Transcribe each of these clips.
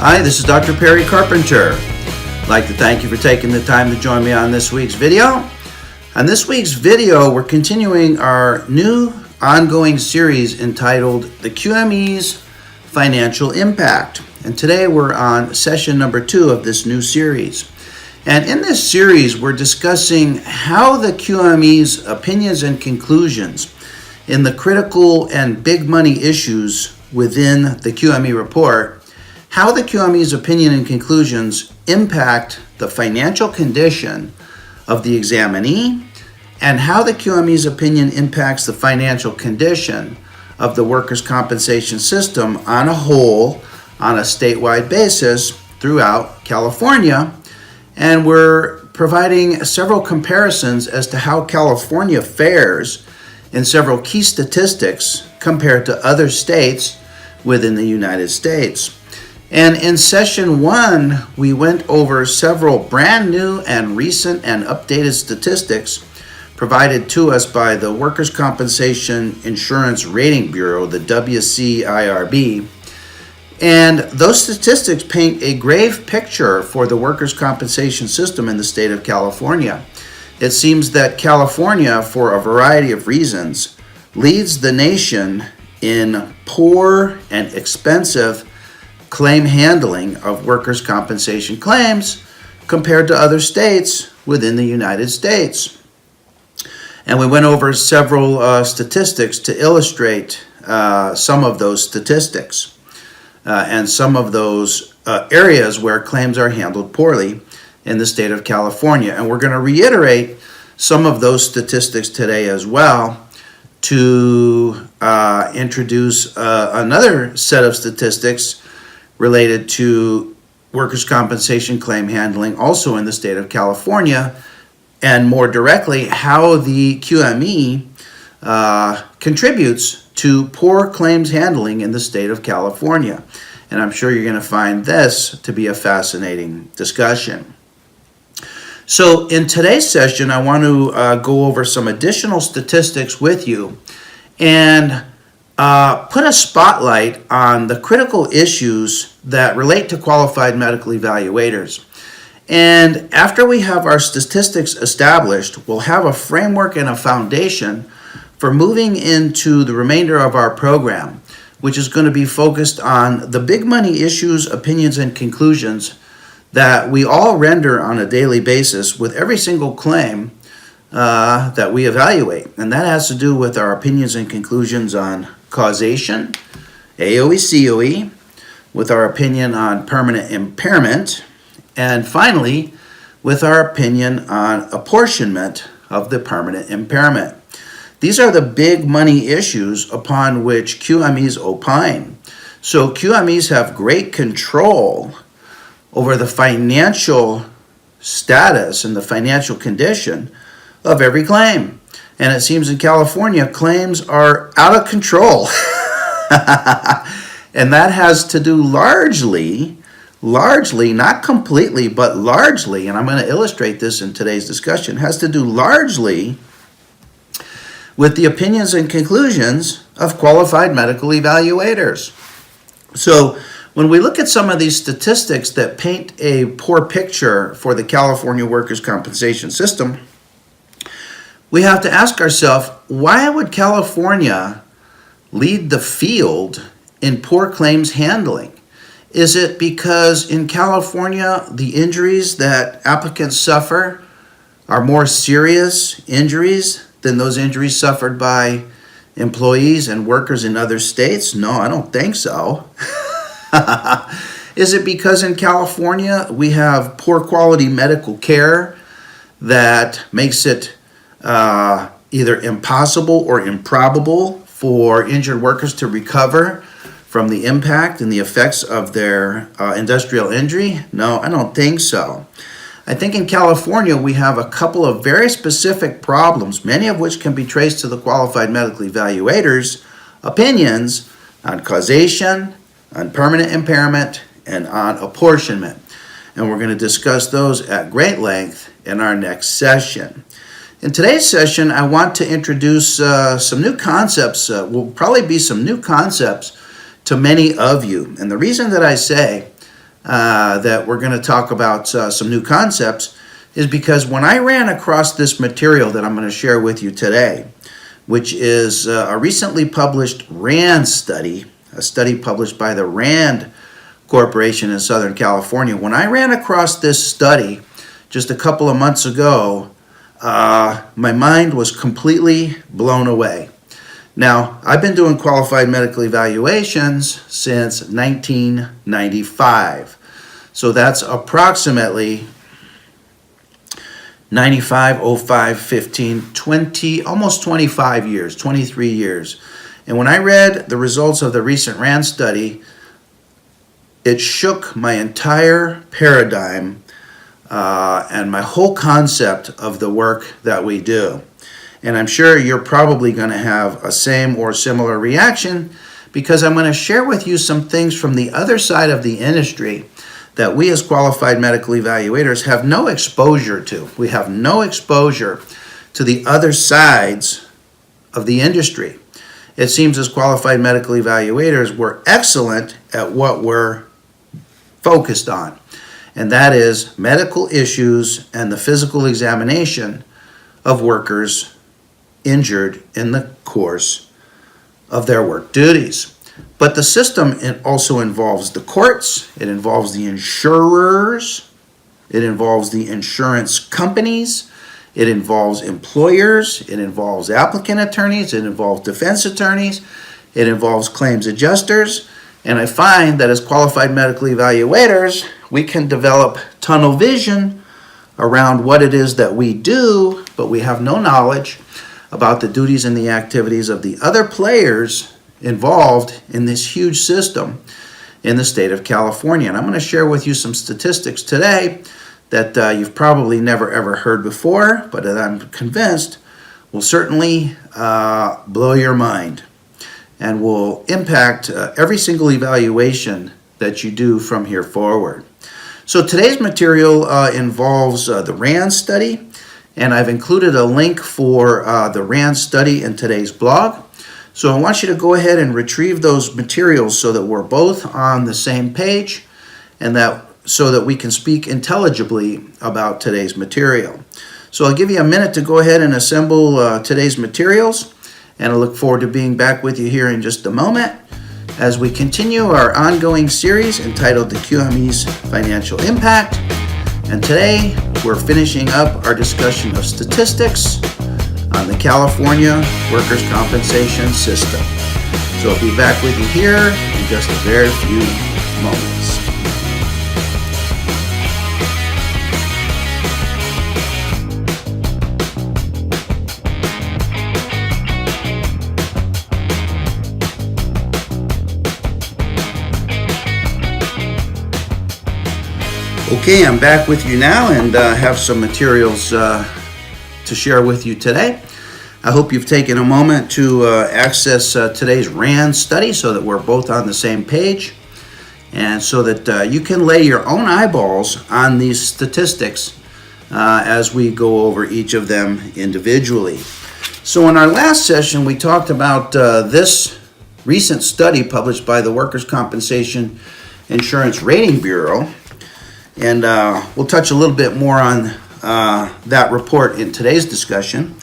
Hi, this is Dr. Perry Carpenter. I'd like to thank you for taking the time to join me on this week's video. On this week's video, we're continuing our new ongoing series entitled The QME's Financial Impact. And today we're on session number 2 of this new series. And in this series, we're discussing how the QME's opinions and conclusions in the critical and big money issues within the QME report, how the QME's opinion and conclusions impact the financial condition of the examinee, and how the QME's opinion impacts the financial condition of the workers' compensation system on a whole, on a statewide basis throughout California. And we're providing several comparisons as to how California fares in several key statistics compared to other states within the United States. And in session 1, we went over several brand new and recent and updated statistics provided to us by the Workers' Compensation Insurance Rating Bureau, the WCIRB. And those statistics paint a grave picture for the workers' compensation system in the state of California. It seems that California, for a variety of reasons, leads the nation in poor and expensive claim handling of workers' compensation claims compared to other states within the United States. And we went over several statistics to illustrate some of those statistics and some of those areas where claims are handled poorly in the state of California. And we're going to reiterate some of those statistics today as well to introduce another set of statistics related to workers' compensation claim handling also in the state of California, and more directly, how the QME contributes to poor claims handling in the state of California. And I'm sure you're going to find this to be a fascinating discussion. So in today's session, I want to go over some additional statistics with you and put a spotlight on the critical issues that relate to qualified medical evaluators. And after we have our statistics established, we'll have a framework and a foundation for moving into the remainder of our program, which is going to be focused on the big money issues, opinions, and conclusions that we all render on a daily basis with every single claim that we evaluate. And that has to do with our opinions and conclusions on causation, AOE, COE, with our opinion on permanent impairment, and finally, with our opinion on apportionment of the permanent impairment. These are the big money issues upon which QMEs opine. So QMEs have great control over the financial status and the financial condition of every claim. And it seems in California, claims are out of control. And that has to do largely, not completely, but largely, and I'm going to illustrate this in today's discussion, has to do largely with the opinions and conclusions of qualified medical evaluators. So when we look at some of these statistics that paint a poor picture for the California workers' compensation system, we have to ask ourselves, why would California lead the field in poor claims handling? Is it because in California, the injuries that applicants suffer are more serious injuries than those injuries suffered by employees and workers in other states? No, I don't think so. Is it because in California, we have poor quality medical care that makes it either impossible or improbable for injured workers to recover from the impact and the effects of their industrial injury? No, I don't think so. I think in California we have a couple of very specific problems, many of which can be traced to the qualified medical evaluators' opinions on causation, on permanent impairment, and on apportionment. And we're going to discuss those at great length in our next session. In today's session, I want to introduce some new concepts, will probably be some new concepts to many of you. And the reason that I say that we're going to talk about some new concepts is because when I ran across this material that I'm going to share with you today, which is a recently published RAND study, a study published by the RAND Corporation in Southern California. When I ran across this study just a couple of months ago, my mind was completely blown away. Now, I've been doing qualified medical evaluations since 1995. So that's approximately 95, 05, 15, 20, almost 25 years, 23 years. And when I read the results of the recent RAND study, it shook my entire paradigm and my whole concept of the work that we do. And I'm sure you're probably going to have a same or similar reaction because I'm going to share with you some things from the other side of the industry that we as qualified medical evaluators have no exposure to. We have no exposure to the other sides of the industry. It seems as qualified medical evaluators, we're excellent at what we're focused on, and that is medical issues and the physical examination of workers injured in the course of their work duties. But the system also involves the courts, it involves the insurers, it involves the insurance companies, it involves employers, it involves applicant attorneys, it involves defense attorneys, it involves claims adjusters, and I find that as qualified medical evaluators, we can develop tunnel vision around what it is that we do, but we have no knowledge about the duties and the activities of the other players involved in this huge system in the state of California. And I'm going to share with you some statistics today that you've probably never ever heard before, but that I'm convinced will certainly blow your mind and will impact every single evaluation that you do from here forward. So today's material involves the RAND study, and I've included a link for the RAND study in today's blog. So I want you to go ahead and retrieve those materials so that we're both on the same page and so that we can speak intelligibly about today's material. So I'll give you a minute to go ahead and assemble today's materials, and I look forward to being back with you here in just a moment as we continue our ongoing series entitled The QME's Financial Impact. And today we're finishing up our discussion of statistics on the California workers' compensation system. So I'll be back with you here in just a very few moments. Okay, I'm back with you now and have some materials to share with you today. I hope you've taken a moment to access today's RAND study so that we're both on the same page and so that you can lay your own eyeballs on these statistics as we go over each of them individually. So in our last session, we talked about this recent study published by the Workers' Compensation Insurance Rating Bureau, and we'll touch a little bit more on that report in today's discussion.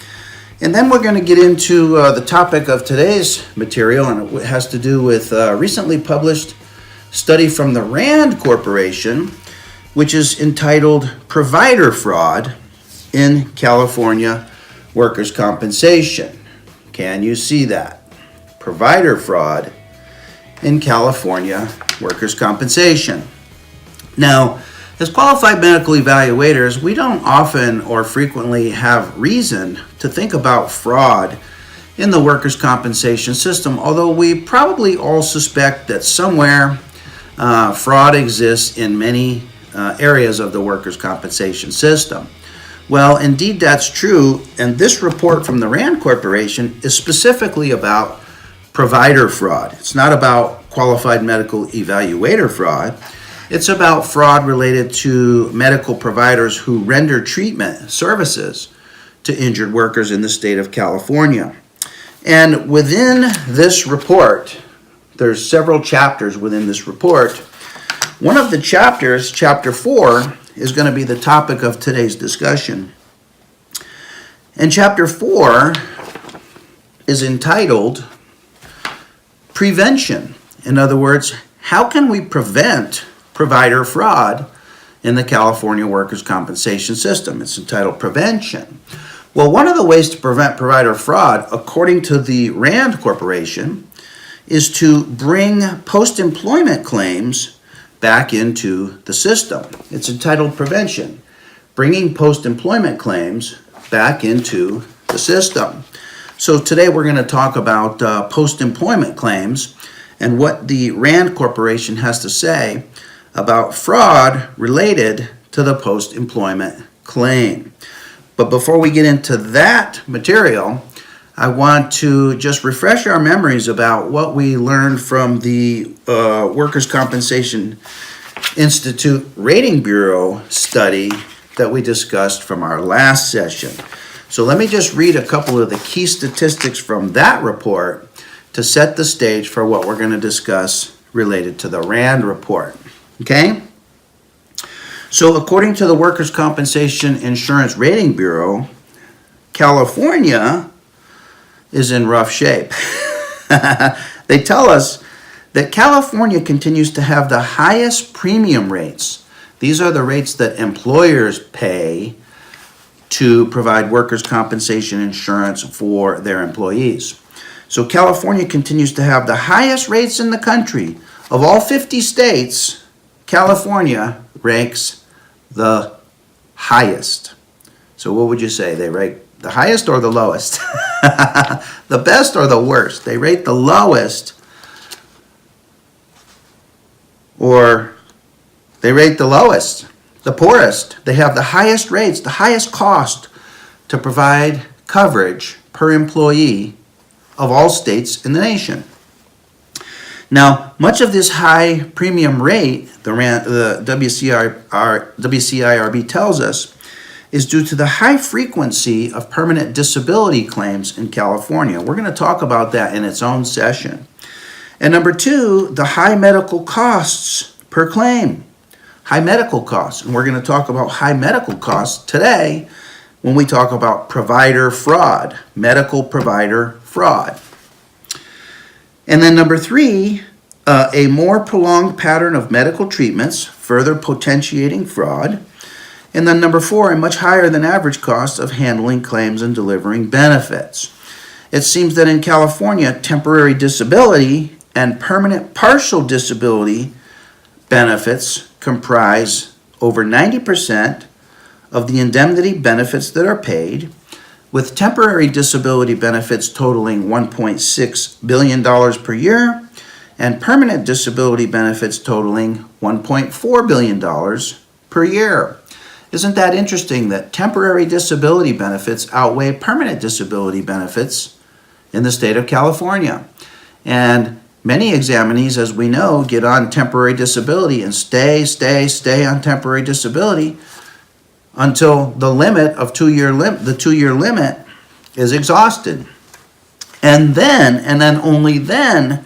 And then we're going to get into the topic of today's material, and it has to do with a recently published study from the RAND Corporation, which is entitled Provider Fraud in California Workers' Compensation. Can you see that? Provider fraud in California workers' compensation. Now, as qualified medical evaluators, we don't often or frequently have reason to think about fraud in the workers' compensation system, although we probably all suspect that somewhere fraud exists in many areas of the workers' compensation system. Well, indeed that's true, and this report from the RAND Corporation is specifically about provider fraud. It's not about qualified medical evaluator fraud. It's about fraud related to medical providers who render treatment services to injured workers in the state of California. And within this report, there's several chapters within this report One of the chapters, chapter 4, is going to be the topic of today's discussion. And chapter 4 is entitled Prevention. In other words, how can we prevent provider fraud in the California workers' compensation system? It's entitled Prevention. Well, one of the ways to prevent provider fraud, according to the RAND Corporation, is to bring post-employment claims back into the system. It's entitled Prevention, bringing post-employment claims back into the system. So today we're going to talk about post-employment claims and what the RAND Corporation has to say about fraud related to the post-employment claim. But before we get into that material, I want to just refresh our memories about what we learned from the Workers' Compensation Institute Rating Bureau study that we discussed from our last session. So let me just read a couple of the key statistics from that report to set the stage for what we're going to discuss related to the RAND report. Okay? So according to the Workers' Compensation Insurance Rating Bureau, California is in rough shape. They tell us that California continues to have the highest premium rates. These are the rates that employers pay to provide workers' compensation insurance for their employees. So California continues to have the highest rates in the country. Of all 50 states, California ranks the highest. So what would you say? They rank the highest or the lowest? The best or the worst? They rate the lowest, or they rate the lowest, the poorest. They have the highest rates, the highest cost to provide coverage per employee of all states in the nation. Now, much of this high premium rate, the WCIRB tells us, is due to the high frequency of permanent disability claims in California. We're going to talk about that in its own session. And number two, the high medical costs per claim. High medical costs. And we're going to talk about high medical costs today when we talk about provider fraud, medical provider fraud. And then number three, a more prolonged pattern of medical treatments, further potentiating fraud. And then number four, a much higher than average cost of handling claims and delivering benefits. It seems that in California, temporary disability and permanent partial disability benefits comprise over 90% of the indemnity benefits that are paid, with temporary disability benefits totaling $1.6 billion per year and permanent disability benefits totaling $1.4 billion per year. Isn't that interesting that temporary disability benefits outweigh permanent disability benefits in the state of California? And many examinees, as we know, get on temporary disability and stay on temporary disability until the limit of the 2-year limit is exhausted. And then only then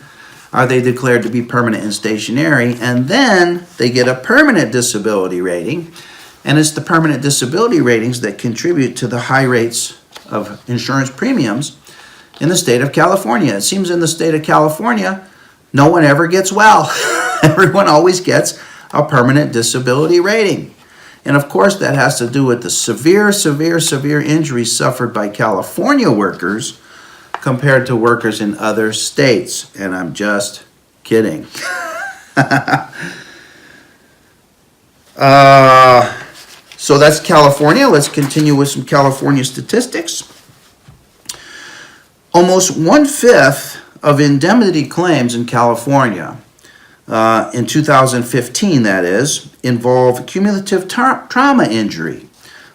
are they declared to be permanent and stationary, and then they get a permanent disability rating. And it's the permanent disability ratings that contribute to the high rates of insurance premiums in the state of California. It seems in the state of California, no one ever gets well. Everyone always gets a permanent disability rating. And of course, that has to do with the severe injuries suffered by California workers compared to workers in other states. And I'm just kidding. So that's California. Let's continue with some California statistics. Almost 1/5 of indemnity claims in California, in 2015 that is, involve cumulative trauma injury,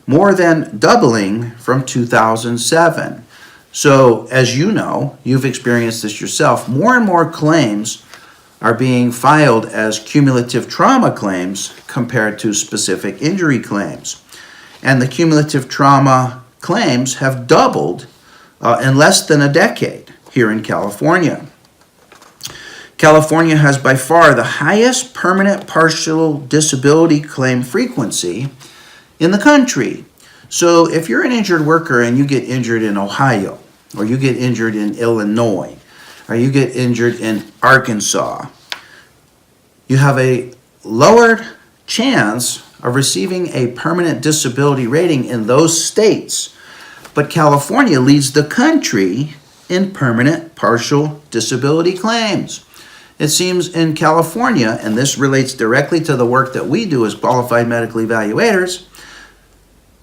more than doubling from 2007. So as you know, you've experienced this yourself, more and more claims are being filed as cumulative trauma claims compared to specific injury claims. And the cumulative trauma claims have doubled in less than a decade here in California. California has by far the highest permanent partial disability claim frequency in the country. So if you're an injured worker and you get injured in Ohio, or you get injured in Illinois, or you get injured in Arkansas, you have a lowered chance of receiving a permanent disability rating in those states. But California leads the country in permanent partial disability claims. It seems in California, and this relates directly to the work that we do as qualified medical evaluators,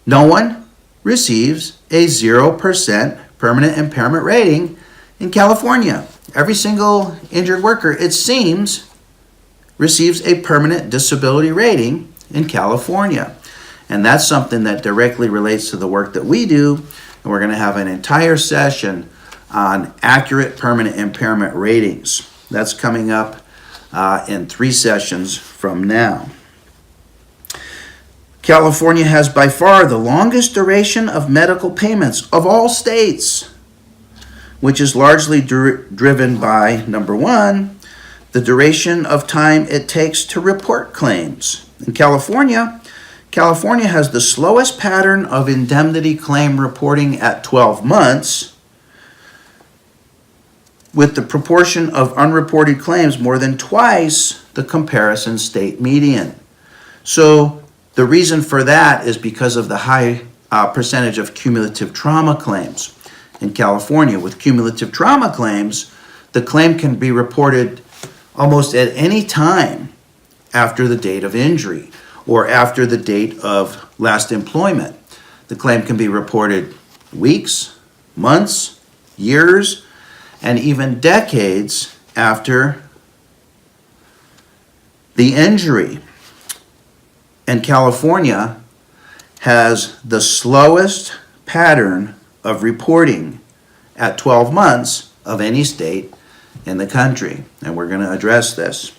no one receives a 0% permanent impairment rating in California. Every single injured worker, it seems, receives a permanent disability rating in California. And that's something that directly relates to the work that we do. And we're going to have an entire session on accurate permanent impairment ratings. That's coming up in 3 sessions from now. California has by far the longest duration of medical payments of all states, which is largely driven by, number one, the duration of time it takes to report claims. In California has the slowest pattern of indemnity claim reporting at 12 months, with the proportion of unreported claims more than twice the comparison state median. So the reason for that is because of the high percentage of cumulative trauma claims. In California, with cumulative trauma claims, the claim can be reported almost at any time after the date of injury or after the date of last employment. The claim can be reported weeks, months, years, and even decades after the injury. And California has the slowest pattern of reporting at 12 months of any state in the country. And we're going to address this.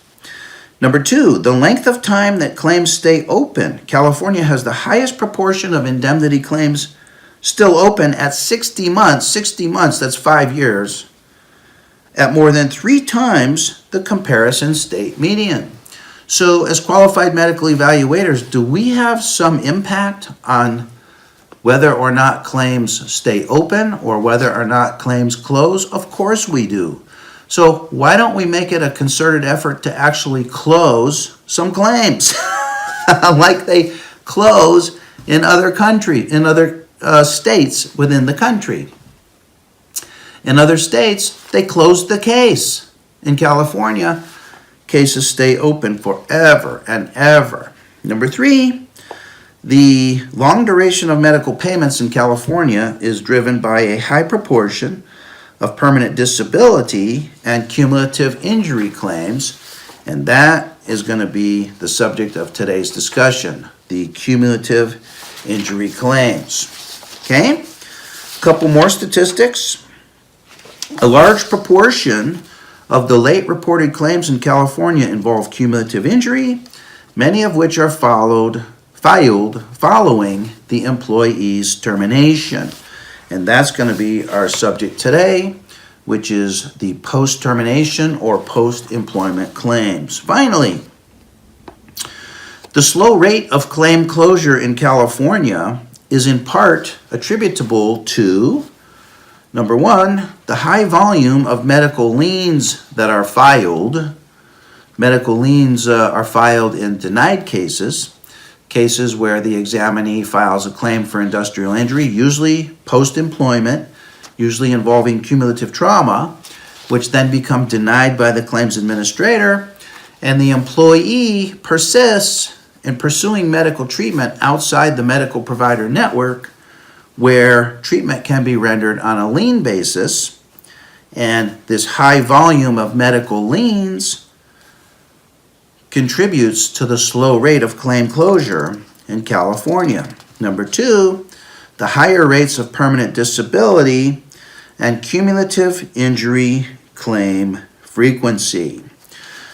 Number 2, the length of time that claims stay open. California has the highest proportion of indemnity claims still open at 60 months. 60 months, that's 5 years, at more than 3 times the comparison state median. So as qualified medical evaluators, do we have some impact on whether or not claims stay open or whether or not claims close? Of course we do. So why don't we make it a concerted effort to actually close some claims like they close in other states within the country? In other states, they close the case. In California, cases stay open forever and ever. Number 3, the long duration of medical payments in California is driven by a high proportion of permanent disability and cumulative injury claims, and that is going to be the subject of today's discussion, the cumulative injury claims. Okay? A couple more statistics. A large proportion of the late reported claims in California involve cumulative injury, many of which are filed following the employee's termination. And that's going to be our subject today, which is the post-termination or post-employment claims. Finally, the slow rate of claim closure in California is in part attributable to, number 1, the high volume of medical liens that are filed. Medical liens are filed in denied cases where the examinee files a claim for industrial injury, usually post-employment, usually involving cumulative trauma, which then become denied by the claims administrator, and the employee persists in pursuing medical treatment outside the medical provider network, where treatment can be rendered on a lien basis, and this high volume of medical liens contributes to the slow rate of claim closure in California. Number 2, the higher rates of permanent disability and cumulative injury claim frequency.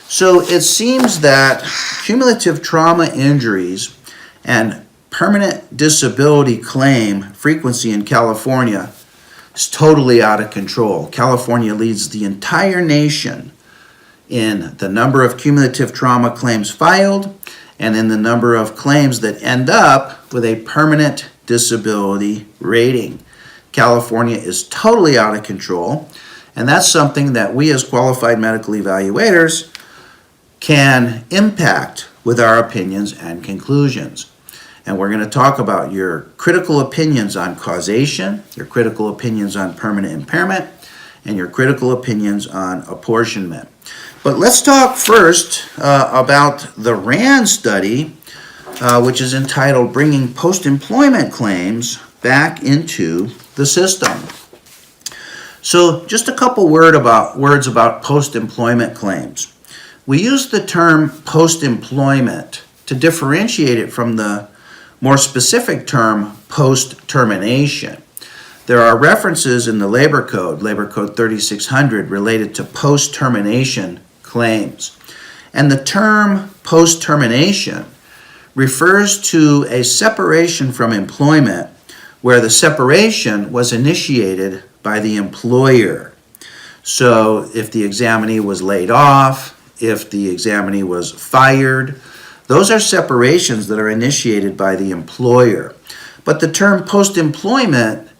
So it seems that cumulative trauma injuries and permanent disability claim frequency in California is totally out of control. California leads the entire nation in the number of cumulative trauma claims filed and in the number of claims that end up with a permanent disability rating. California is totally out of control, and that's something that we as qualified medical evaluators can impact with our opinions and conclusions. And we're going to talk about your critical opinions on causation, your critical opinions on permanent impairment, and your critical opinions on apportionment. But let's talk first about the RAND study, which is entitled Bringing Post-Employment Claims Back into the System. So just a couple words about post-employment claims. We use the term post-employment to differentiate it from the more specific term post-termination. There are references in the Labor Code 3600, related to post-termination claims. And the term post-termination refers to a separation from employment where the separation was initiated by the employer. So if the examinee was laid off, if the examinee was fired, those are separations that are initiated by the employer. But the term post-employment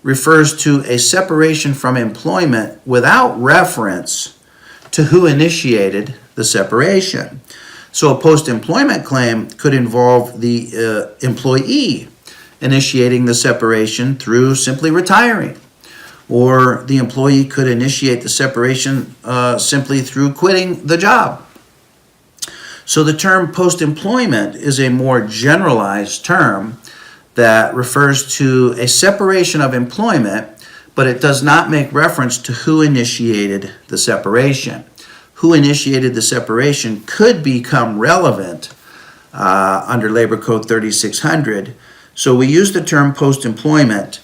refers to a separation from employment without reference to who initiated the separation. So a post-employment claim could involve the employee initiating the separation through simply retiring, or the employee could initiate the separation simply through quitting the job. So the term post-employment is a more generalized term that refers to a separation of employment, but it does not make reference to who initiated the separation. Who initiated the separation could become relevant under Labor Code 3600. So we use the term post-employment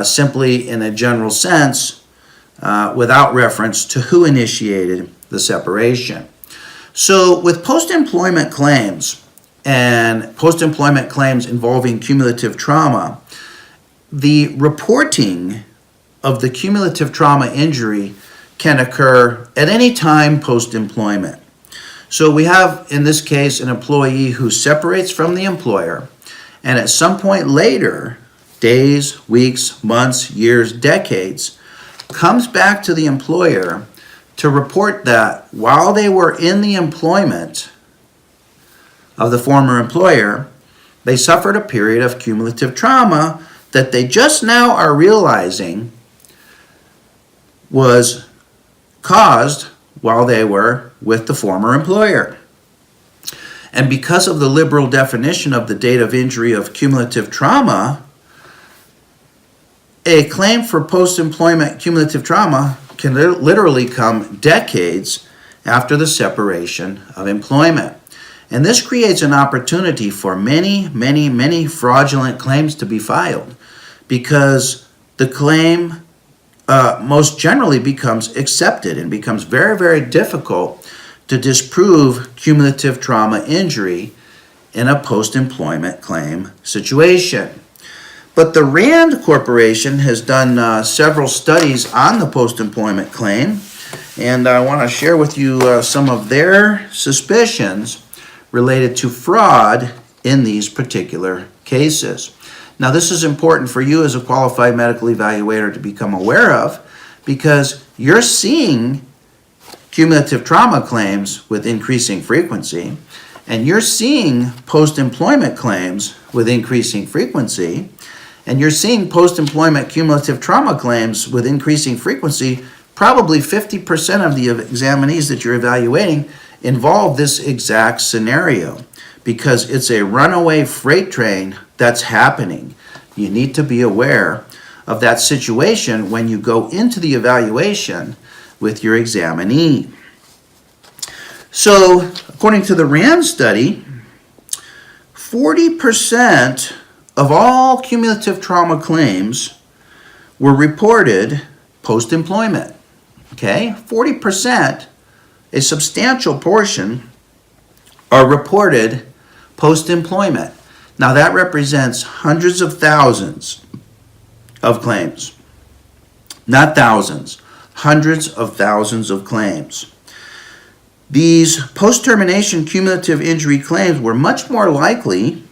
simply in a general sense without reference to who initiated the separation. So with post-employment claims and post-employment claims involving cumulative trauma, the reporting of the cumulative trauma injury can occur at any time post-employment. So we have, in this case, an employee who separates from the employer, and at some point later, days, weeks, months, years, decades, comes back to the employer to report that while they were in the employment of the former employer, they suffered a period of cumulative trauma that they just now are realizing was caused while they were with the former employer. And because of the liberal definition of the date of injury of cumulative trauma, a claim for post-employment cumulative trauma can literally come decades after the separation of employment. And this creates an opportunity for many fraudulent claims to be filed, because the claim most generally becomes accepted and becomes very difficult to disprove cumulative trauma injury in a post-employment claim situation. But the RAND Corporation has done several studies on the post-employment claim, and I want to share with you some of their suspicions related to fraud in these particular cases. Now, this is important for you as a qualified medical evaluator to become aware of, because you're seeing cumulative trauma claims with increasing frequency, and you're seeing post-employment claims with increasing frequency, and you're seeing post-employment cumulative trauma claims with increasing frequency. Probably 50% of the examinees that you're evaluating involve this exact scenario, because it's a runaway freight train that's happening. You need to be aware of that situation when you go into the evaluation with your examinee. So, according to the RAND study, 40% of all cumulative trauma claims were reported post-employment. Okay, 40%, a substantial portion, are reported post-employment. Now that represents hundreds of thousands of claims. Not thousands, hundreds of thousands of claims. These post-termination cumulative injury claims were much more likely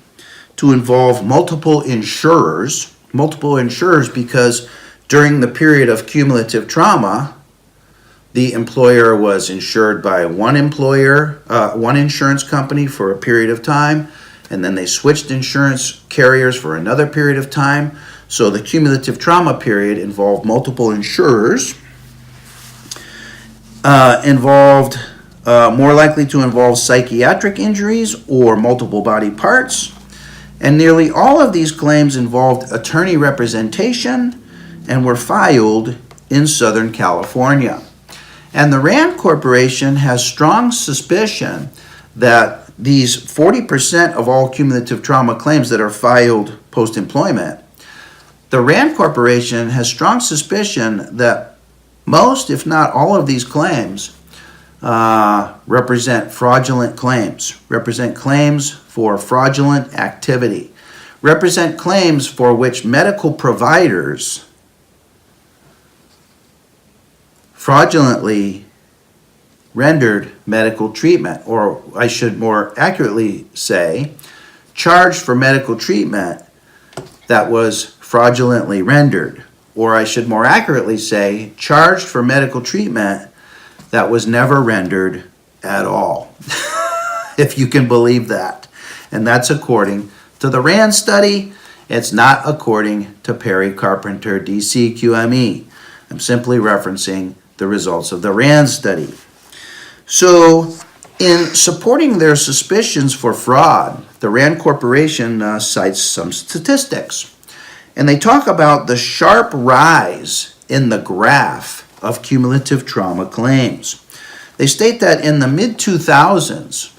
to involve multiple insurers because during the period of cumulative trauma, the employer was insured by one insurance company for a period of time, and then they switched insurance carriers for another period of time. So the cumulative trauma period involved multiple insurers, more likely to involve psychiatric injuries or multiple body parts. And nearly all of these claims involved attorney representation and were filed in Southern California. And the Rand Corporation has strong suspicion that these 40% of all cumulative trauma claims that are filed post-employment, the Rand Corporation has strong suspicion that most, if not all of these claims, represent fraudulent claims, represent claims for fraudulent activity, represent claims for which medical providers fraudulently rendered medical treatment, or I should more accurately say, charged for medical treatment that was fraudulently rendered, or I should more accurately say, charged for medical treatment that was never rendered at all, if you can believe that. And that's according to the Rand study. It's not according to Perry Carpenter, DC QME. I'm simply referencing the results of the Rand study. So, in supporting their suspicions for fraud, the Rand Corporation cites some statistics. And they talk about the sharp rise in the graph of cumulative trauma claims. They state that in the mid-2000s,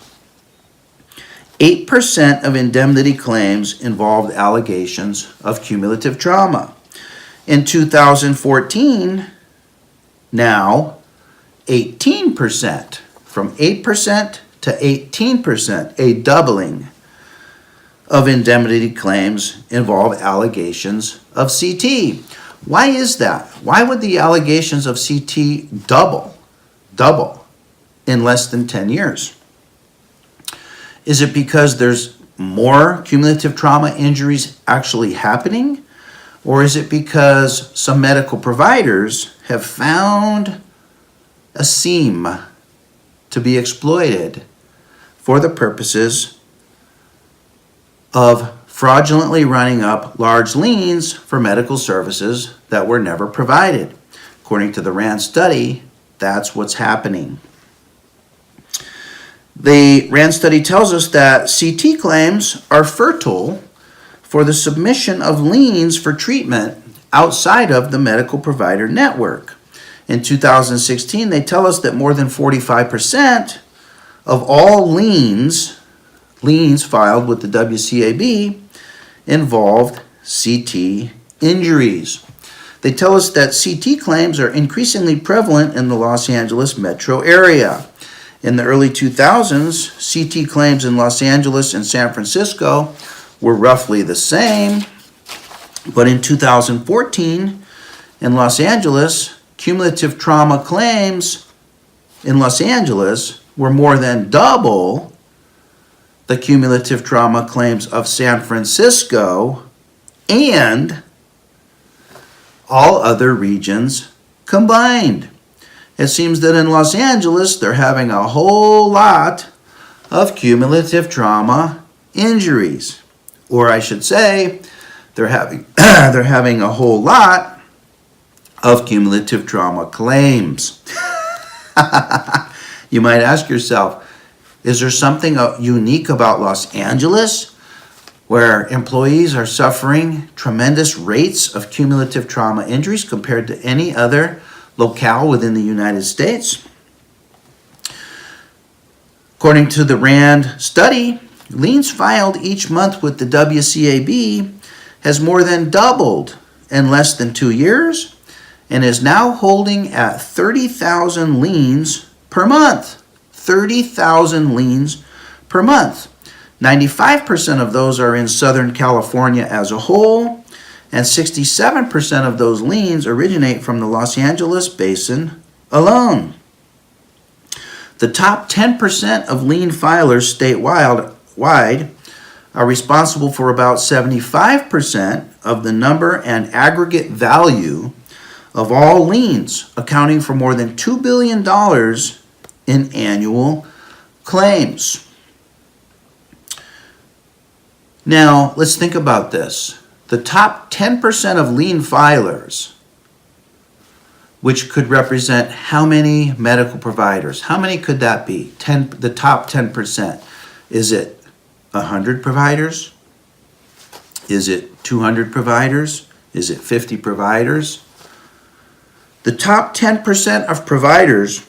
8% of indemnity claims involved allegations of cumulative trauma. In 2014, now 18%, from 8% to 18%, a doubling of indemnity claims involve allegations of CT. Why is that? Why would the allegations of CT double in less than 10 years? Is it because there's more cumulative trauma injuries actually happening? Or is it because some medical providers have found a seam to be exploited for the purposes of fraudulently running up large liens for medical services that were never provided? According to the Rand study, that's what's happening. The Rand study tells us that CT claims are fertile for the submission of liens for treatment outside of the medical provider network. In 2016, they tell us that more than 45% of all liens filed with the WCAB involved CT injuries. They tell us that CT claims are increasingly prevalent in the Los Angeles metro area. In the early 2000s, CT claims in Los Angeles and San Francisco were roughly the same, but in 2014, in Los Angeles, cumulative trauma claims in Los Angeles were more than double the cumulative trauma claims of San Francisco and all other regions combined. It seems that in Los Angeles, they're having a whole lot of cumulative trauma injuries. Or I should say, they're having a whole lot of cumulative trauma claims. You might ask yourself, is there something unique about Los Angeles where employees are suffering tremendous rates of cumulative trauma injuries compared to any other locale within the United States? According to the Rand study, liens filed each month with the WCAB has more than doubled in less than 2 years and is now holding at 30,000 liens per month. 30,000 liens per month. 95% of those are in Southern California as a whole, and 67% of those liens originate from the Los Angeles basin alone. The top 10% of lien filers statewide are responsible for about 75% of the number and aggregate value of all liens, accounting for more than $2 billion in annual claims. Now, let's think about this. The top 10% of lien filers, which could represent how many medical providers? How many could that be? The top 10%. Is it 100 providers? Is it 200 providers? Is it 50 providers? The top 10% of providers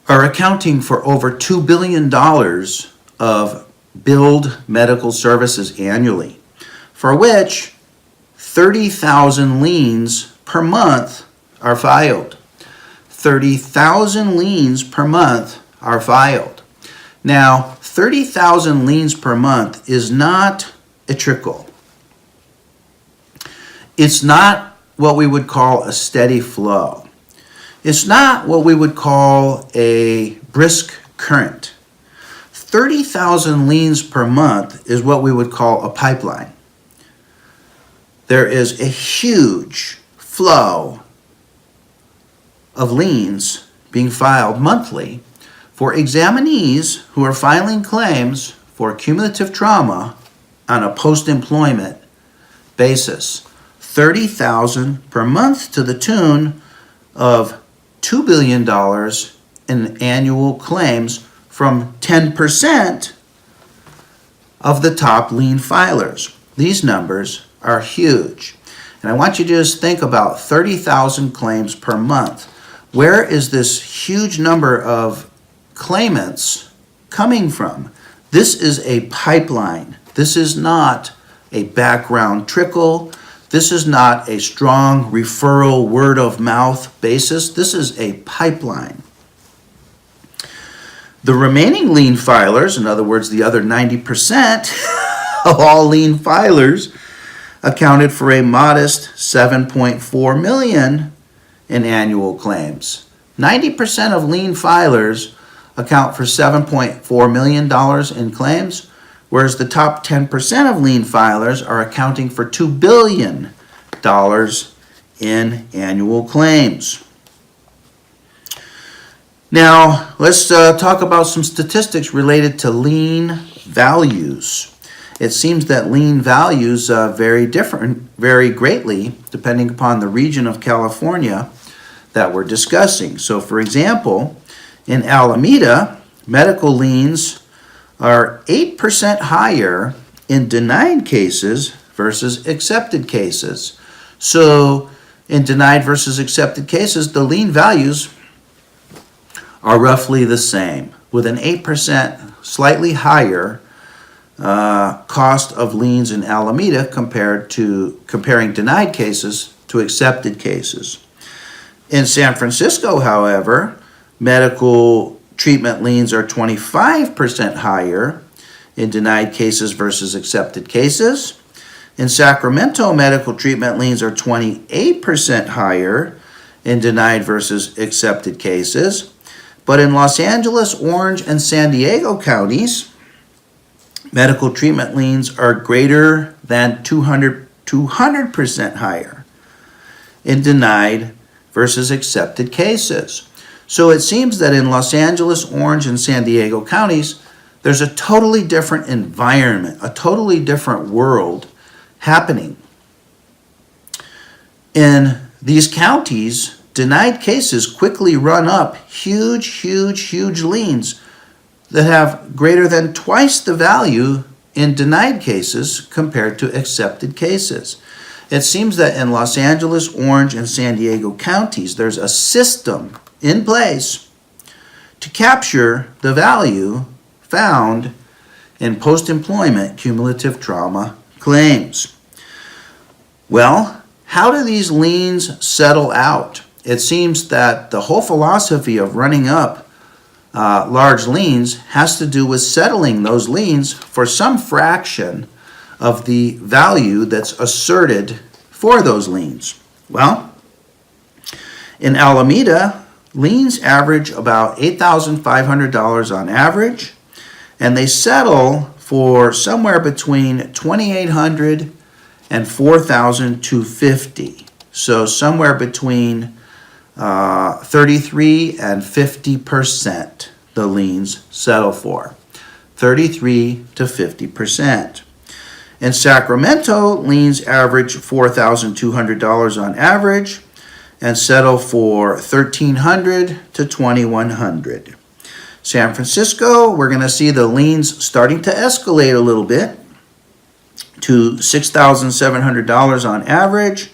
are accounting for over $2 billion of billed medical services annually, for which 30,000 liens per month are filed. 30,000 liens per month are filed. Now, 30,000 liens per month is not a trickle. It's not what we would call a steady flow. It's not what we would call a brisk current. 30,000 liens per month is what we would call a pipeline. There is a huge flow of liens being filed monthly for examinees who are filing claims for cumulative trauma on a post-employment basis. 30,000 per month to the tune of $2 billion in annual claims from 10% of the top lien filers. These numbers are huge. And I want you to just think about 30,000 claims per month. Where is this huge number of claimants coming from? This is a pipeline. This is not a background trickle. This is not a strong referral word of mouth basis. This is a pipeline. The remaining lien filers, in other words, the other 90% of all lien filers, accounted for a modest $7.4 million in annual claims. 90% of lien filers account for $7.4 million in claims, whereas the top 10% of lien filers are accounting for $2 billion in annual claims. Now, let's talk about some statistics related to lien values. It seems that lien values vary greatly depending upon the region of California that we're discussing. So, for example, in Alameda, medical liens are 8% higher in denied cases versus accepted cases. So, in denied versus accepted cases, the lien values are roughly the same, with an 8% slightly higher cost of liens in Alameda comparing denied cases to accepted cases. In San Francisco, however, medical treatment liens are 25% higher in denied cases versus accepted cases. In Sacramento, medical treatment liens are 28% higher in denied versus accepted cases. But in Los Angeles, Orange, and San Diego counties, medical treatment liens are greater than 200% higher in denied versus accepted cases. So it seems that in Los Angeles, Orange, and San Diego counties, there's a totally different environment, a totally different world happening. In these counties, denied cases quickly run up huge liens that have greater than twice the value in denied cases compared to accepted cases. It seems that in Los Angeles, Orange, and San Diego counties, there's a system in place to capture the value found in post-employment cumulative trauma claims. Well, how do these liens settle out? It seems that the whole philosophy of running up large liens has to do with settling those liens for some fraction of the value that's asserted for those liens. Well, in Alameda, liens average about $8,500 on average, and they settle for somewhere between $2,800 and $4,250. So somewhere between 33 and 50% the liens settle for. 33 to 50%. In Sacramento, liens average $4,200 on average and settle for $1,300 to $2,100. San Francisco, we're going to see the liens starting to escalate a little bit to $6,700 on average.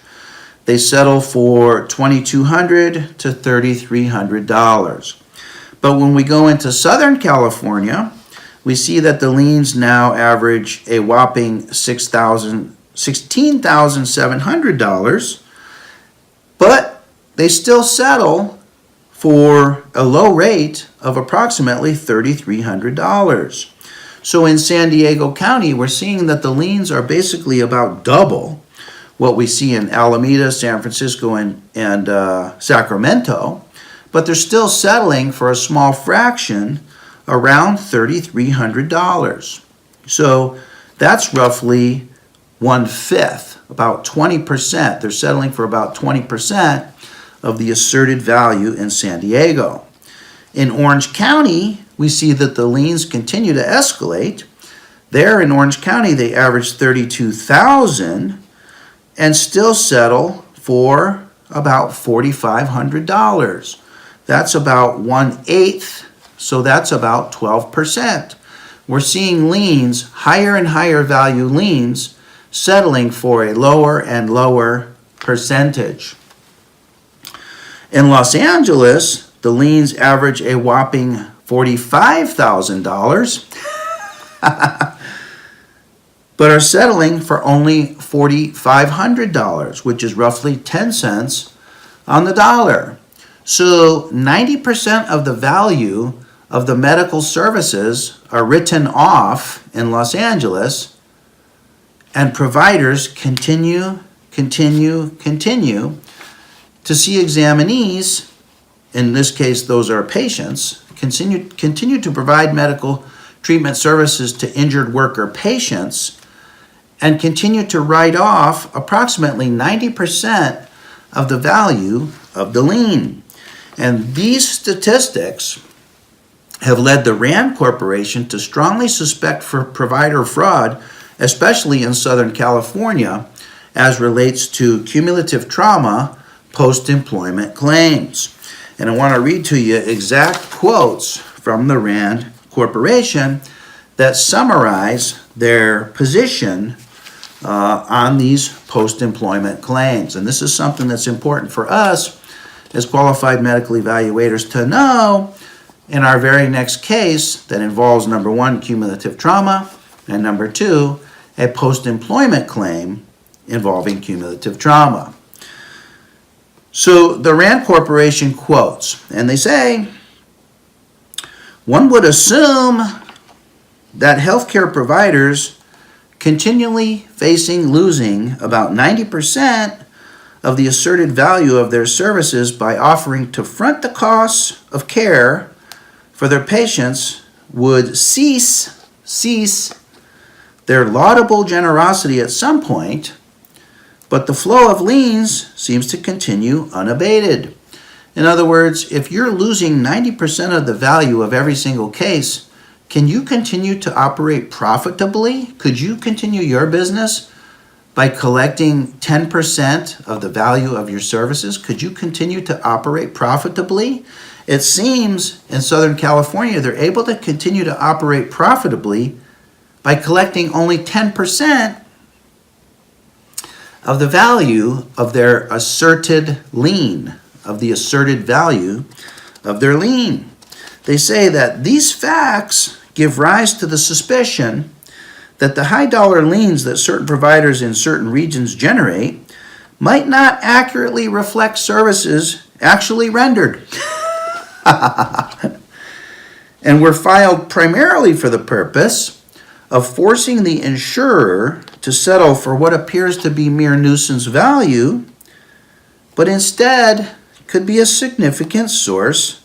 They settle for $2,200 to $3,300. But when we go into Southern California, we see that the liens now average a whopping $16,700, but they still settle for a low rate of approximately $3,300. So in San Diego County, we're seeing that the liens are basically about double what we see in Alameda, San Francisco, and Sacramento, but they're still settling for a small fraction, around $3,300. So that's roughly 1/5, about 20%. They're settling for about 20% of the asserted value in San Diego. In Orange County, we see that the liens continue to escalate. There in Orange County, they average $32,000 and still settle for about $4,500. That's about 1/8, so that's about 12%. We're seeing liens, higher and higher value liens, settling for a lower and lower percentage. In Los Angeles, the liens average a whopping $45,000, but are settling for only $4,500, which is roughly 10 cents on the dollar. So 90% of the value of the medical services are written off in Los Angeles, and providers continue to see examinees, in this case those are patients, continue to provide medical treatment services to injured worker patients, and continue to write off approximately 90% of the value of the lien. And these statistics have led the RAND Corporation to strongly suspect for provider fraud, especially in Southern California, as relates to cumulative trauma post-employment claims. And I want to read to you exact quotes from the RAND Corporation that summarize their position on these post-employment claims. And this is something that's important for us as qualified medical evaluators to know in our very next case that involves, number one, cumulative trauma, and number two, a post-employment claim involving cumulative trauma. So the RAND Corporation quotes, and they say, one would assume that healthcare providers continually facing losing about 90% of the asserted value of their services by offering to front the costs of care for their patients would cease their laudable generosity at some point, but the flow of liens seems to continue unabated. In other words, if you're losing 90% of the value of every single case, can you continue to operate profitably? Could you continue your business by collecting 10% of the value of your services? Could you continue to operate profitably? It seems in Southern California they're able to continue to operate profitably by collecting only 10% of the value of their asserted lien, of the asserted value of their lien. They say that these facts give rise to the suspicion that the high dollar liens that certain providers in certain regions generate might not accurately reflect services actually rendered. And were filed primarily for the purpose of forcing the insurer to settle for what appears to be mere nuisance value, but instead could be a significant source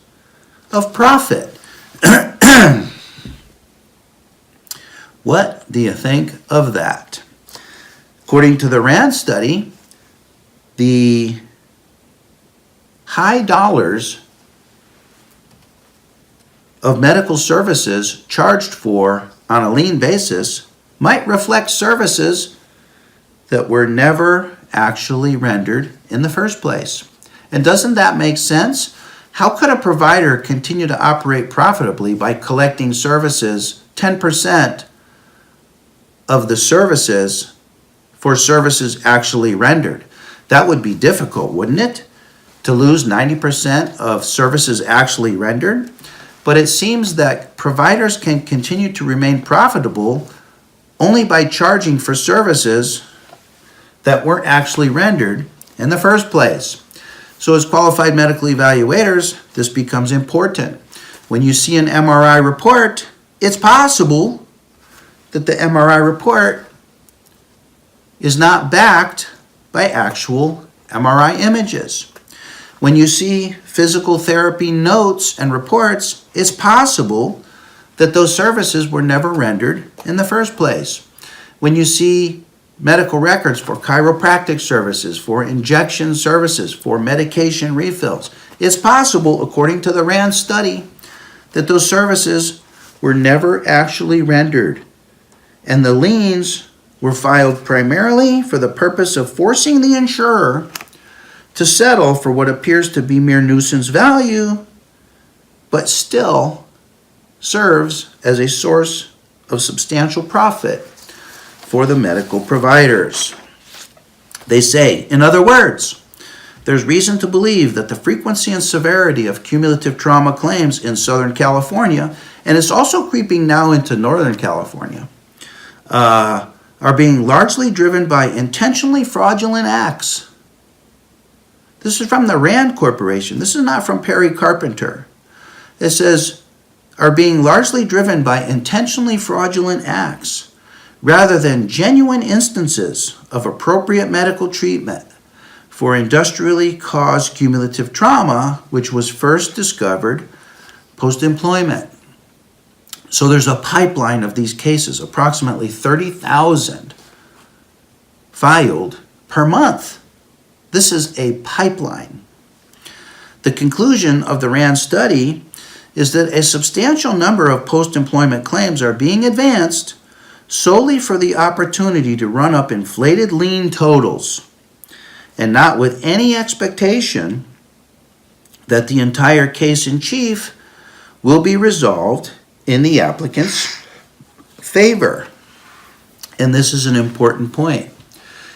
of profit. What do you think of that? According to the RAND study, the high dollars of medical services charged for on a lean basis might reflect services that were never actually rendered in the first place. And doesn't that make sense? How could a provider continue to operate profitably by collecting services, 10% of the services for services actually rendered? That would be difficult, wouldn't it? To lose 90% of services actually rendered? But it seems that providers can continue to remain profitable only by charging for services that weren't actually rendered in the first place. So as qualified medical evaluators, this becomes important. When you see an MRI report, it's possible that the MRI report is not backed by actual MRI images. When you see physical therapy notes and reports, it's possible that those services were never rendered in the first place. When you see medical records for chiropractic services, for injection services, for medication refills, it's possible, according to the RAND study, that those services were never actually rendered. And the liens were filed primarily for the purpose of forcing the insurer to settle for what appears to be mere nuisance value, but still serves as a source of substantial profit for the medical providers. They say, in other words, there's reason to believe that the frequency and severity of cumulative trauma claims in Southern California, and it's also creeping now into Northern California, are being largely driven by intentionally fraudulent acts. This is from the RAND Corporation. This is not from Perry Carpenter. It says, are being largely driven by intentionally fraudulent acts rather than genuine instances of appropriate medical treatment for industrially caused cumulative trauma, which was first discovered post-employment. So there's a pipeline of these cases, approximately 30,000 filed per month. This is a pipeline. The conclusion of the RAND study is that a substantial number of post-employment claims are being advanced solely for the opportunity to run up inflated lien totals and not with any expectation that the entire case in chief will be resolved in the applicant's favor. And this is an important point.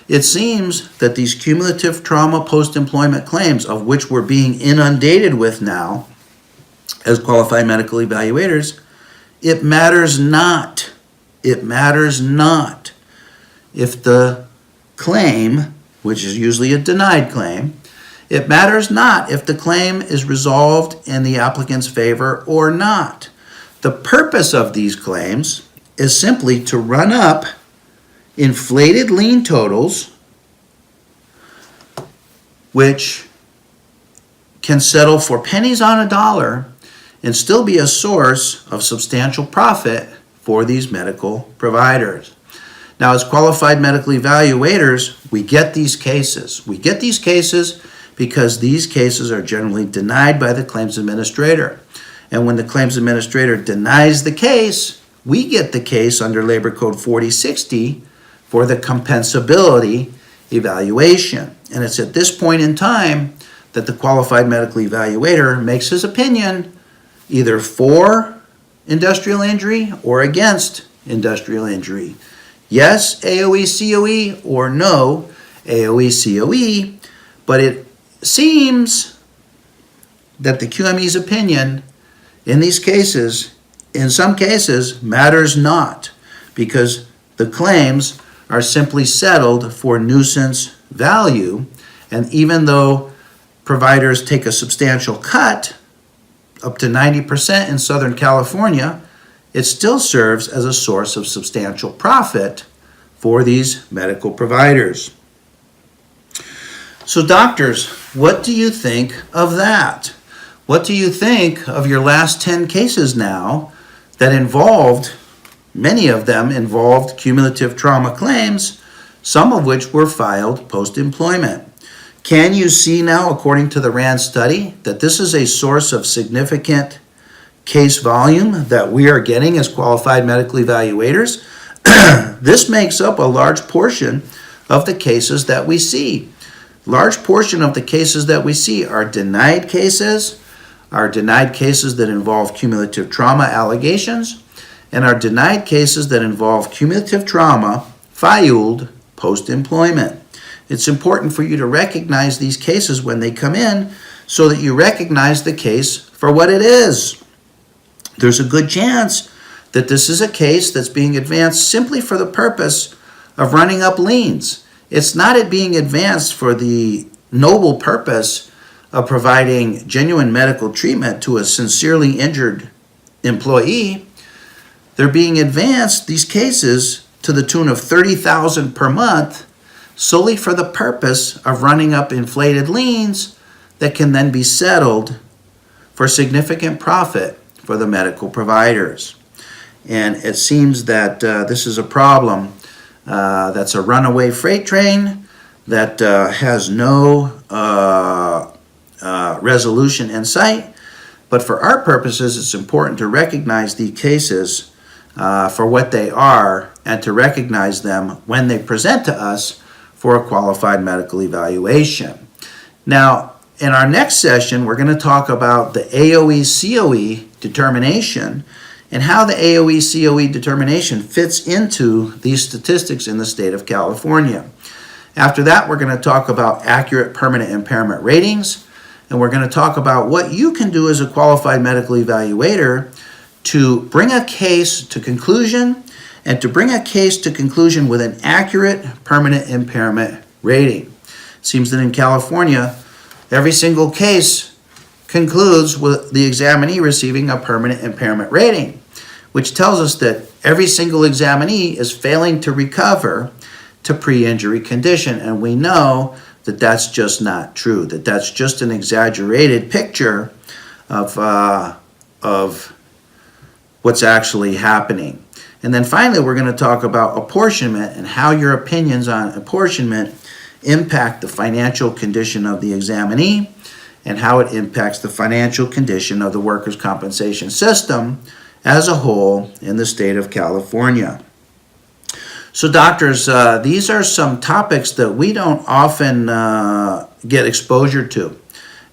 It seems that these cumulative trauma post-employment claims, of which we're being inundated with now as qualified medical evaluators, it matters not if the claim, which is usually a denied claim, it matters not if the claim is resolved in the applicant's favor or not. The purpose of these claims is simply to run up inflated lien totals, which can settle for pennies on a dollar and still be a source of substantial profit for these medical providers. Now, as qualified medical evaluators, we get these cases. We get these cases because these cases are generally denied by the claims administrator. And when the claims administrator denies the case, we get the case under Labor Code 4060 for the compensability evaluation. And it's at this point in time that the qualified medical evaluator makes his opinion either for industrial injury or against industrial injury. Yes, AOE COE, or no, AOE COE, but it seems that the QME's opinion in these cases, in some cases, matters not, because the claims are simply settled for nuisance value, and even though providers take a substantial cut, up to 90% in Southern California, it still serves as a source of substantial profit for these medical providers. So doctors, what do you think of that? What do you think of your last 10 cases now that involved, many of them involved cumulative trauma claims, some of which were filed post-employment? Can you see now, according to the RAND study, that this is a source of significant case volume that we are getting as qualified medical evaluators? This makes up a large portion of the cases that we see. Large portion of the cases that we see are denied cases that involve cumulative trauma allegations, and are denied cases that involve cumulative trauma filed post-employment. It's important for you to recognize these cases when they come in so that you recognize the case for what it is. There's a good chance that this is a case that's being advanced simply for the purpose of running up liens. It's not it being advanced for the noble purpose of providing genuine medical treatment to a sincerely injured employee. They're being advanced, these cases, to the tune of $30,000 per month solely for the purpose of running up inflated liens that can then be settled for significant profit for the medical providers. And it seems that this is a problem that's a runaway freight train that has no resolution in sight. But for our purposes, it's important to recognize these cases for what they are and to recognize them when they present to us for a qualified medical evaluation. Now, in our next session, we're going to talk about the AOE-COE determination and how the AOE-COE determination fits into these statistics in the state of California. After that, we're going to talk about accurate permanent impairment ratings, and we're going to talk about what you can do as a qualified medical evaluator to bring a case to conclusion, and to bring a case to conclusion with an accurate permanent impairment rating. It seems that in California, every single case concludes with the examinee receiving a permanent impairment rating, which tells us that every single examinee is failing to recover to pre-injury condition. And we know that that's just not true, that that's just an exaggerated picture of what's actually happening. And then finally, we're going to talk about apportionment and how your opinions on apportionment impact the financial condition of the examinee and how it impacts the financial condition of the workers' compensation system as a whole in the state of California. So doctors, these are some topics that we don't often get exposure to.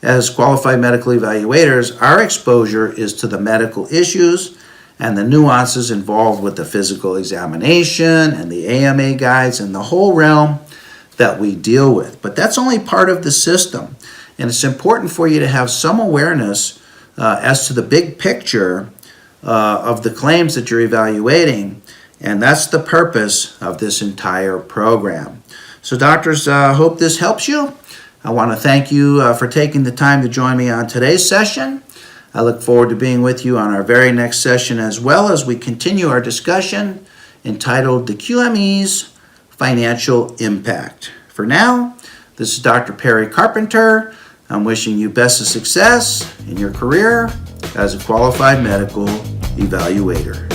As qualified medical evaluators, our exposure is to the medical issues and the nuances involved with the physical examination and the AMA guides and the whole realm that we deal with. But that's only part of the system. And it's important for you to have some awareness as to the big picture of the claims that you're evaluating. And that's the purpose of this entire program. So doctors, hope this helps you. I want to thank you for taking the time to join me on today's session. I look forward to being with you on our very next session as well as we continue our discussion entitled The QME's Financial Impact. For now, this is Dr. Perry Carpenter. I'm wishing you best of success in your career as a qualified medical evaluator.